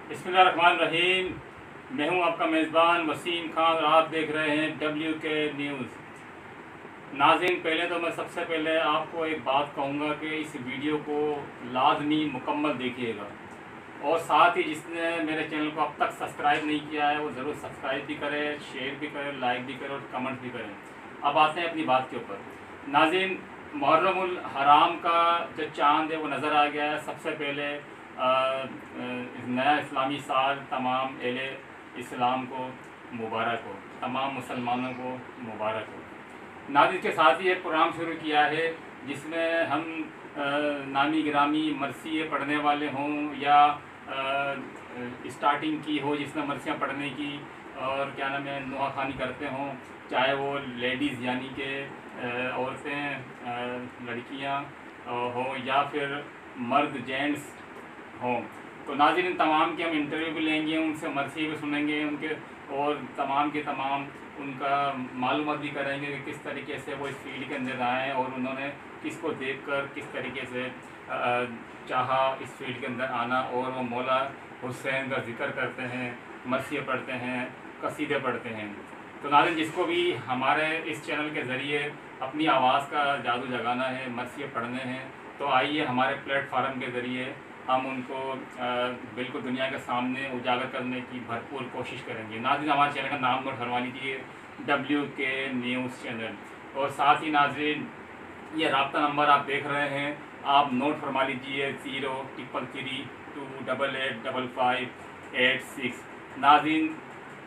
बिस्मिल्लाहिर्रहमानिर्रहीम। मैं हूं आपका मेज़बान वसीम खान और आप देख रहे हैं WK न्यूज़। नाज़रीन, पहले तो मैं सबसे पहले आपको एक बात कहूँगा कि इस वीडियो को लाजमी मुकम्मल देखिएगा और साथ ही जिसने मेरे चैनल को अब तक सब्सक्राइब नहीं किया है वो ज़रूर सब्सक्राइब भी करें, शेयर भी करें, लाइक भी करें और कमेंट भी करें। अब आते हैं अपनी बात के ऊपर। नाज़रीन, मुहर्रमुल हराम का जो चाँद है वो नज़र आ गया है। सबसे पहले नया इस्लामी साल तमाम अहले इस्लाम को मुबारक हो, तमाम मुसलमानों को मुबारक हो। नाज़रीन, के साथ ही एक प्रोग्राम शुरू किया है जिसमें हम नामी गिरामी मरसिए पढ़ने वाले हों या स्टार्टिंग की हो जिसने मरसियाँ पढ़ने की और क्या नाम है नुआ खानी करते हों, चाहे वो लेडीज़ यानी कि औरतें लड़कियां हों या फिर मर्द जेंट्स हों। तो नाज़रीन, तमाम के हम इंटरव्यू भी लेंगे, उनसे मरसिए भी सुनेंगे उनके और तमाम के तमाम उनका मालूमात भी करेंगे कि किस तरीके से वो इस फील्ड के अंदर आए और उन्होंने किसको देखकर किस तरीके से चाहा इस फील्ड के अंदर आना। और वो मौला हुसैन का जिक्र करते हैं, मरसिए पढ़ते हैं, कसीदे पढ़ते हैं। तो नाज़रीन, जिसको भी हमारे इस चैनल के ज़रिए अपनी आवाज़ का जादू जगाना है, मरसिए पढ़ने हैं, तो आइए हमारे प्लेटफार्म के ज़रिए हम उनको बिल्कुल दुनिया के सामने उजागर करने की भरपूर कोशिश करेंगे। नाज़रीन, हमारे चैनल का नाम नोट फरमा लीजिए, WK न्यूज़ चैनल। और साथ ही नाज़रीन, ये राब्ता नंबर आप देख रहे हैं, आप नोट फरमा लीजिए 03332 885586। नाज़रीन,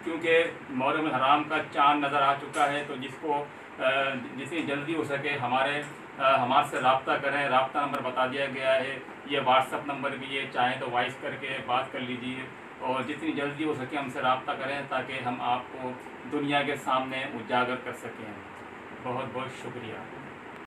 क्योंकि मुहर्रम हराम का चाँद नज़र आ चुका है, तो जिसको जितनी जल्दी हो सके हमारे से रब्ता करें। रब्ता नंबर बता दिया गया है, ये व्हाट्सअप नंबर भी है, चाहें तो वॉइस करके बात कर लीजिए और जितनी जल्दी हो सके हमसे रब्ता करें ताकि हम आपको दुनिया के सामने उजागर कर सकें। बहुत बहुत शुक्रिया।